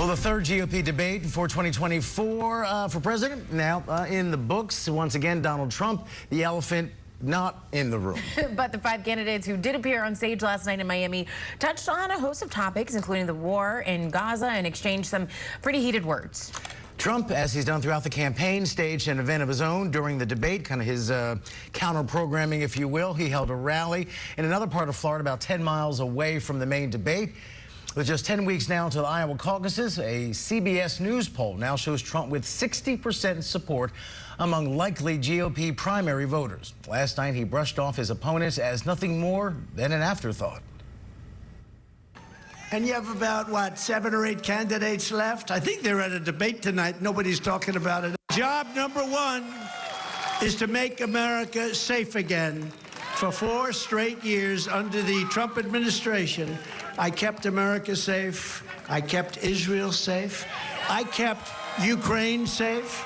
Well, the third GOP debate for 2024 for president now in the books. Once again, Donald Trump, the elephant not in the room. But the five candidates who did appear on stage last night in Miami touched on a host of topics, including the war in Gaza, and exchanged some pretty heated words. Trump, as he's done throughout the campaign, staged an event of his own during the debate, kind of his counter-programming, if you will. He held a rally in another part of Florida, about 10 miles away from the main debate. With just 10 weeks now until the Iowa caucuses, a CBS News poll now shows Trump with 60% support among likely GOP primary voters. Last night, he brushed off his opponents as nothing more than an afterthought. And you have about, what, 7 or 8 candidates left? I think they're at a debate tonight. Nobody's talking about it. Job number one is to make America safe again. For 4 straight years under the Trump administration, I kept America safe. I kept Israel safe. I kept Ukraine safe.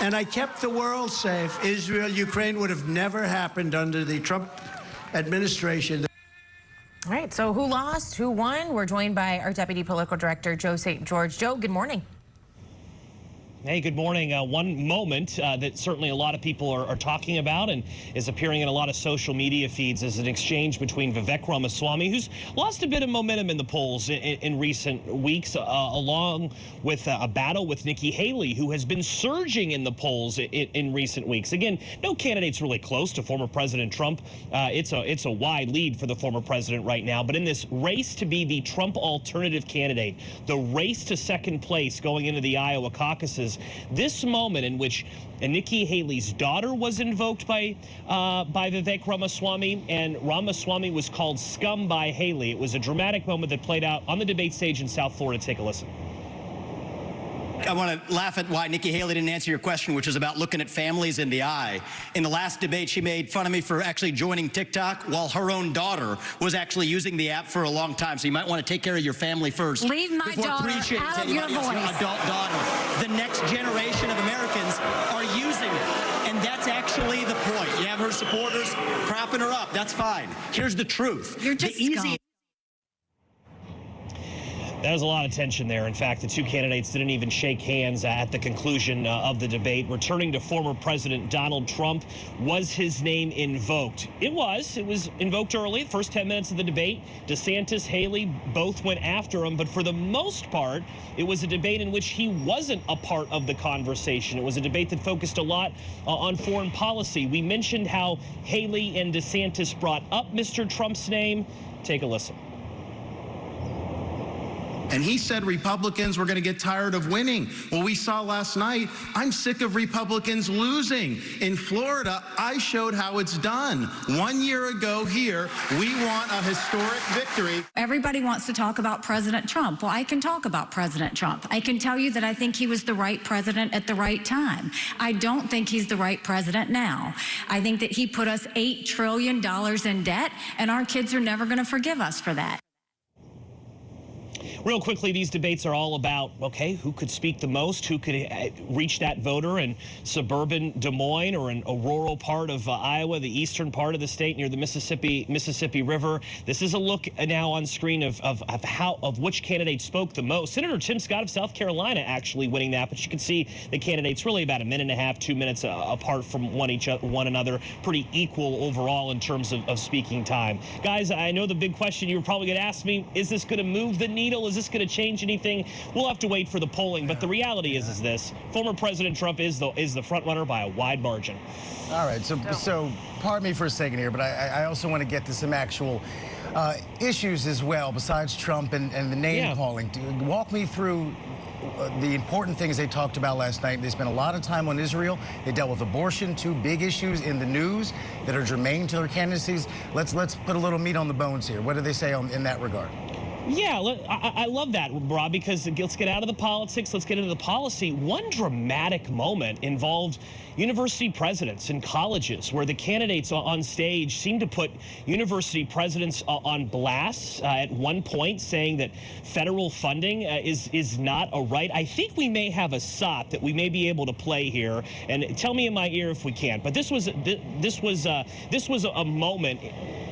And I kept the world safe. Israel, Ukraine would have never happened under the Trump administration. All right, so who lost, who won? We're joined by our Deputy Political Director, Joe St. George. Joe, good morning. Hey, good morning. One moment that certainly a lot of people are talking about and is appearing in a lot of social media feeds is an exchange between Vivek Ramaswamy, who's lost a bit of momentum in the polls in recent weeks, along with a battle with Nikki Haley, who has been surging in the polls in recent weeks. Again, no candidate's really close to former President Trump. It's a wide lead for the former president right now. But in this race to be the Trump alternative candidate, the race to second place going into the Iowa caucuses, this moment in which Nikki Haley's daughter was invoked by Vivek Ramaswamy, and Ramaswamy was called scum by Haley. It was a dramatic moment that played out on the debate stage in South Florida. Take a listen. I want to laugh at why Nikki Haley didn't answer your question, which is about looking at families in the eye. In the last debate, she made fun of me for actually joining TikTok while her own daughter was actually using the app for a long time. So you might want to take care of your family first. Leave my daughter out of your voice. Your adult daughter. The next generation of Americans are using it. And that's actually the point. You have her supporters propping her up. That's fine. Here's the truth. You're just scum. There was a lot of tension there. In fact, the two candidates didn't even shake hands at the conclusion of the debate. Returning to former President Donald Trump, was his name invoked? It was invoked early, the first 10 minutes of the debate. DeSantis, Haley, both went after him. But for the most part, it was a debate in which he wasn't a part of the conversation. It was a debate that focused a lot on foreign policy. We mentioned how Haley and DeSantis brought up Mr. Trump's name. Take a listen. And he said Republicans were going to get tired of winning. Well, we saw last night, I'm sick of Republicans losing. In Florida, I showed how it's done. 1 year ago here, we want a historic victory. Everybody wants to talk about President Trump. Well, I can talk about President Trump. I can tell you that I think he was the right president at the right time. I don't think he's the right president now. I think that he put us $8 trillion in debt, and our kids are never going to forgive us for that. Real quickly, these debates are all about, okay, who could speak the most, who could reach that voter in suburban Des Moines or in a rural part of Iowa, the eastern part of the state near the Mississippi River. This is a look now on screen of which candidate spoke the most. Senator Tim Scott of South Carolina actually winning that, but you can see the candidates really about 1.5 minutes, 2 minutes apart from one another. Pretty equal overall in terms of speaking time. Guys, I know the big question you were probably going to ask me, is this going to move the needle? Is this going to change anything? We'll have to wait for the polling, but the reality is this: former President Trump is the front runner by a wide margin. All right, so pardon me for a second here, but I also want to get to some actual issues as well, besides Trump and the name calling. Walk me through the important things they talked about last night. They spent a lot of time on Israel. They dealt with abortion, 2 big issues in the news that are germane to their candidacies. Let's put a little meat on the bones here. What did they say in that regard? Yeah, I love that, Rob, because let's get out of the politics. Let's get into the policy. One dramatic moment involved university presidents and colleges, where the candidates on stage seemed to put university presidents on blast at one point, saying that federal funding is not a right. I think we may have a SOT that we may be able to play here, and tell me in my ear if we can. But this was a moment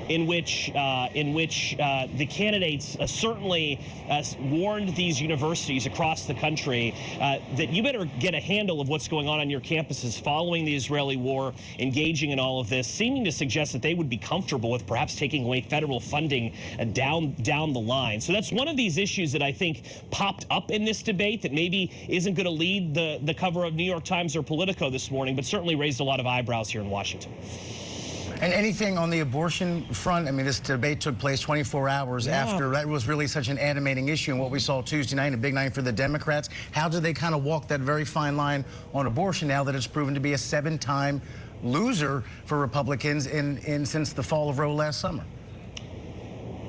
in which the candidates certainly warned these universities across the country that you better get a handle of what's going on your campuses following the Israeli war, engaging in all of this, seeming to suggest that they would be comfortable with perhaps taking away federal funding down the line. So that's one of these issues that I think popped up in this debate that maybe isn't going to lead the cover of New York Times or Politico this morning, but certainly raised a lot of eyebrows here in Washington. And anything on the abortion front? I mean, this debate took place 24 hours after that was really such an animating issue. And what we saw Tuesday night, a big night for the Democrats. How do they kind of walk that very fine line on abortion now that it's proven to be a 7-time loser for Republicans since the fall of Roe last summer?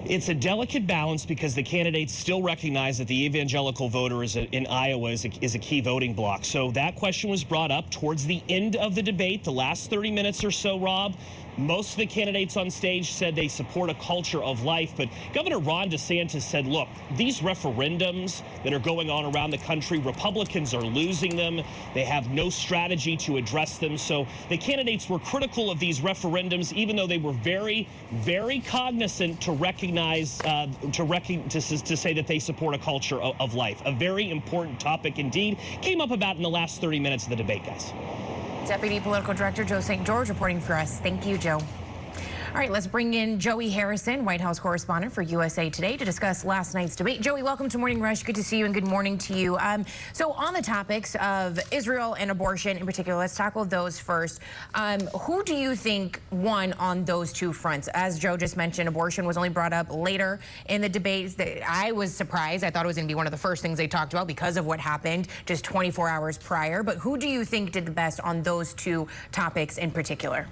It's a delicate balance because the candidates still recognize that the evangelical voter in Iowa is a key voting bloc. So that question was brought up towards the end of the debate, the last 30 minutes or so, Rob. Most of the candidates on stage said they support a culture of life, but Governor Ron DeSantis said, look, these referendums that are going on around the country, Republicans are losing them. They have no strategy to address them. So the candidates were critical of these referendums, even though they were very, very cognizant to recognize, to say that they support a culture of life. A very important topic indeed. Came up about in the last 30 minutes of the debate, guys. Deputy Political Director Joe St. George reporting for us. Thank you, Joe. All right, let's bring in Joey Harrison, White House correspondent for USA Today, to discuss last night's debate. Joey, welcome to Morning Rush. Good to see you and good morning to you. So on the topics of Israel and abortion in particular, let's tackle those first. Who do you think won on those two fronts? As Joe just mentioned, abortion was only brought up later in the debate. I was surprised. I thought it was going to be one of the first things they talked about because of what happened just 24 hours prior. But who do you think did the best on those two topics in particular?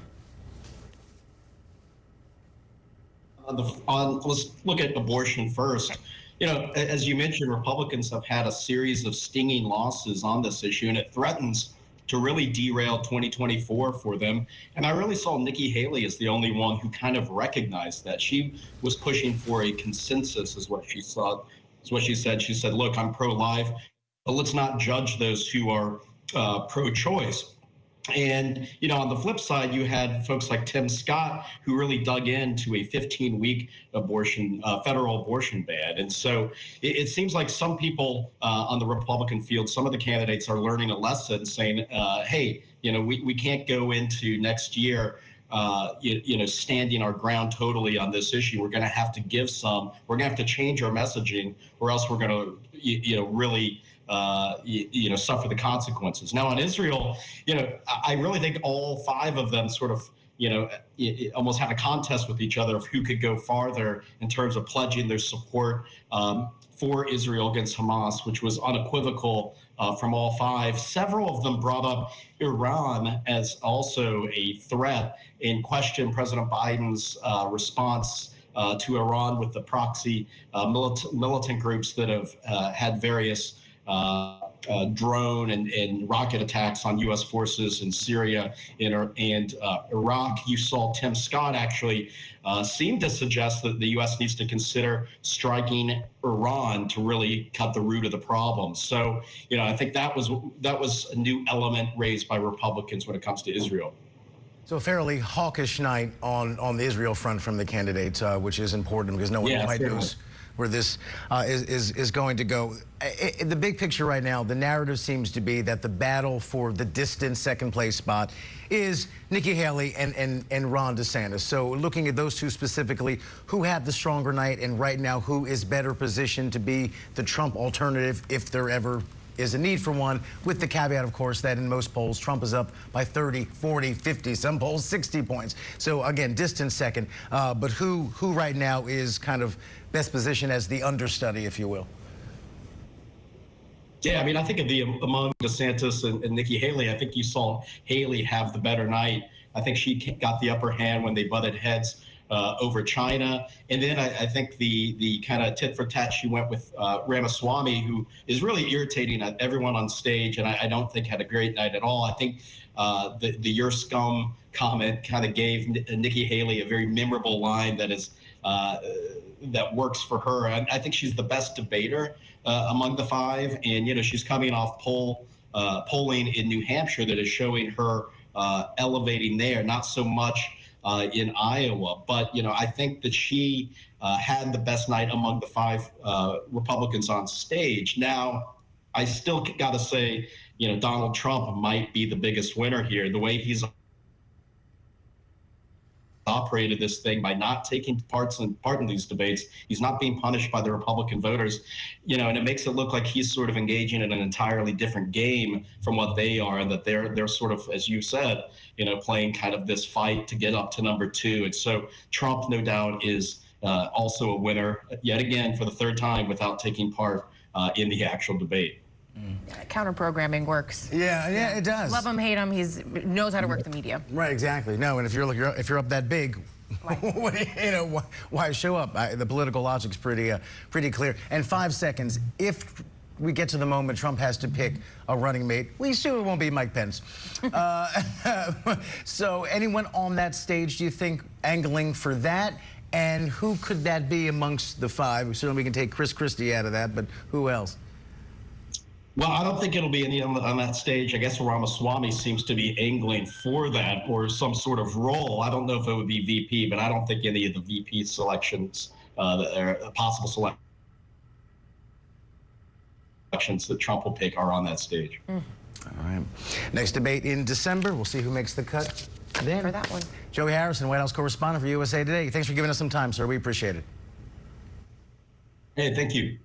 Let's look at abortion first. You know, as you mentioned, Republicans have had a series of stinging losses on this issue, and it threatens to really derail 2024 for them. And I really saw Nikki Haley as the only one who kind of recognized that. She was pushing for a consensus, is what she saw. Is what she said. She said, look, I'm pro-life, but let's not judge those who are pro-choice. And, you know, on the flip side, you had folks like Tim Scott, who really dug into a 15-week abortion, federal abortion ban. And so it seems like some people on the Republican field, some of the candidates are learning a lesson saying, hey, you know, we can't go into next year standing our ground totally on this issue. We're going to have to give some. We're going to have to change our messaging, or else we're going to, really suffer the consequences. Now, on Israel, I really think all five of them sort of, almost had a contest with each other of who could go farther in terms of pledging their support for Israel against Hamas, which was unequivocal from all five. Several of them brought up Iran as also a threat and questioned President Biden's response to Iran with the proxy militant groups that have had various drone and rocket attacks on U.S. forces in Syria and Iraq. You saw Tim Scott actually seem to suggest that the U.S. needs to consider striking Iran to really cut the root of the problem. So, I think that was a new element raised by Republicans when it comes to Israel. So a fairly hawkish night on the Israel front from the candidates, which is important because no one quite knows where this is going to go. The big picture right now, the narrative seems to be that the battle for the distant second place spot is Nikki Haley and Ron DeSantis. So looking at those two specifically, who had the stronger night, and right now who is better positioned to be the Trump alternative if there ever is a need for one, with the caveat, of course, that in most polls, Trump is up by 30, 40, 50, some polls 60 points. So again, distant second. But who right now is kind of best positioned as the understudy, if you will? Yeah, I mean, I think among DeSantis and Nikki Haley, I think you saw Haley have the better night. I think she got the upper hand when they butted heads over China. And then I think the kind of tit for tat she went with Ramaswamy, who is really irritating at everyone on stage, and I don't think had a great night at all. I think the "your scum" comment kind of gave Nikki Haley a very memorable line that works for her. I think she's the best debater among the five, and she's coming off polling in New Hampshire that is showing her elevating there, not so much in Iowa. But, I think that she had the best night among the 5 Republicans on stage. Now, I still got to say, Donald Trump might be the biggest winner here. The way he's operated this thing by not taking part in these debates, he's not being punished by the Republican voters, and it makes it look like he's sort of engaging in an entirely different game from what they are, and that they're sort of, as you said, playing kind of this fight to get up to number 2. And so Trump, no doubt, is also a winner yet again for the 3rd time without taking part in the actual debate. Counter programming works. Yeah, it does. Love him, him. He knows how to work the media. Right, exactly. No, and if you're up that big, why show up? The political logic's pretty clear. And 5 seconds. If we get to the moment Trump has to pick a running mate, we assume it won't be Mike Pence. So anyone on that stage, do you think, angling for that? And who could that be amongst the 5? Certainly we can take Christie out of that, but who else? Well, I don't think it'll be any on that stage. I guess Ramaswamy seems to be angling for that or some sort of role. I don't know if it would be VP, but I don't think any of the VP selections, possible selections that Trump will pick are on that stage. All right. Next debate in December. We'll see who makes the cut then. For that one. Joey Harrison, White House correspondent for USA Today. Thanks for giving us some time, sir. We appreciate it. Hey, thank you.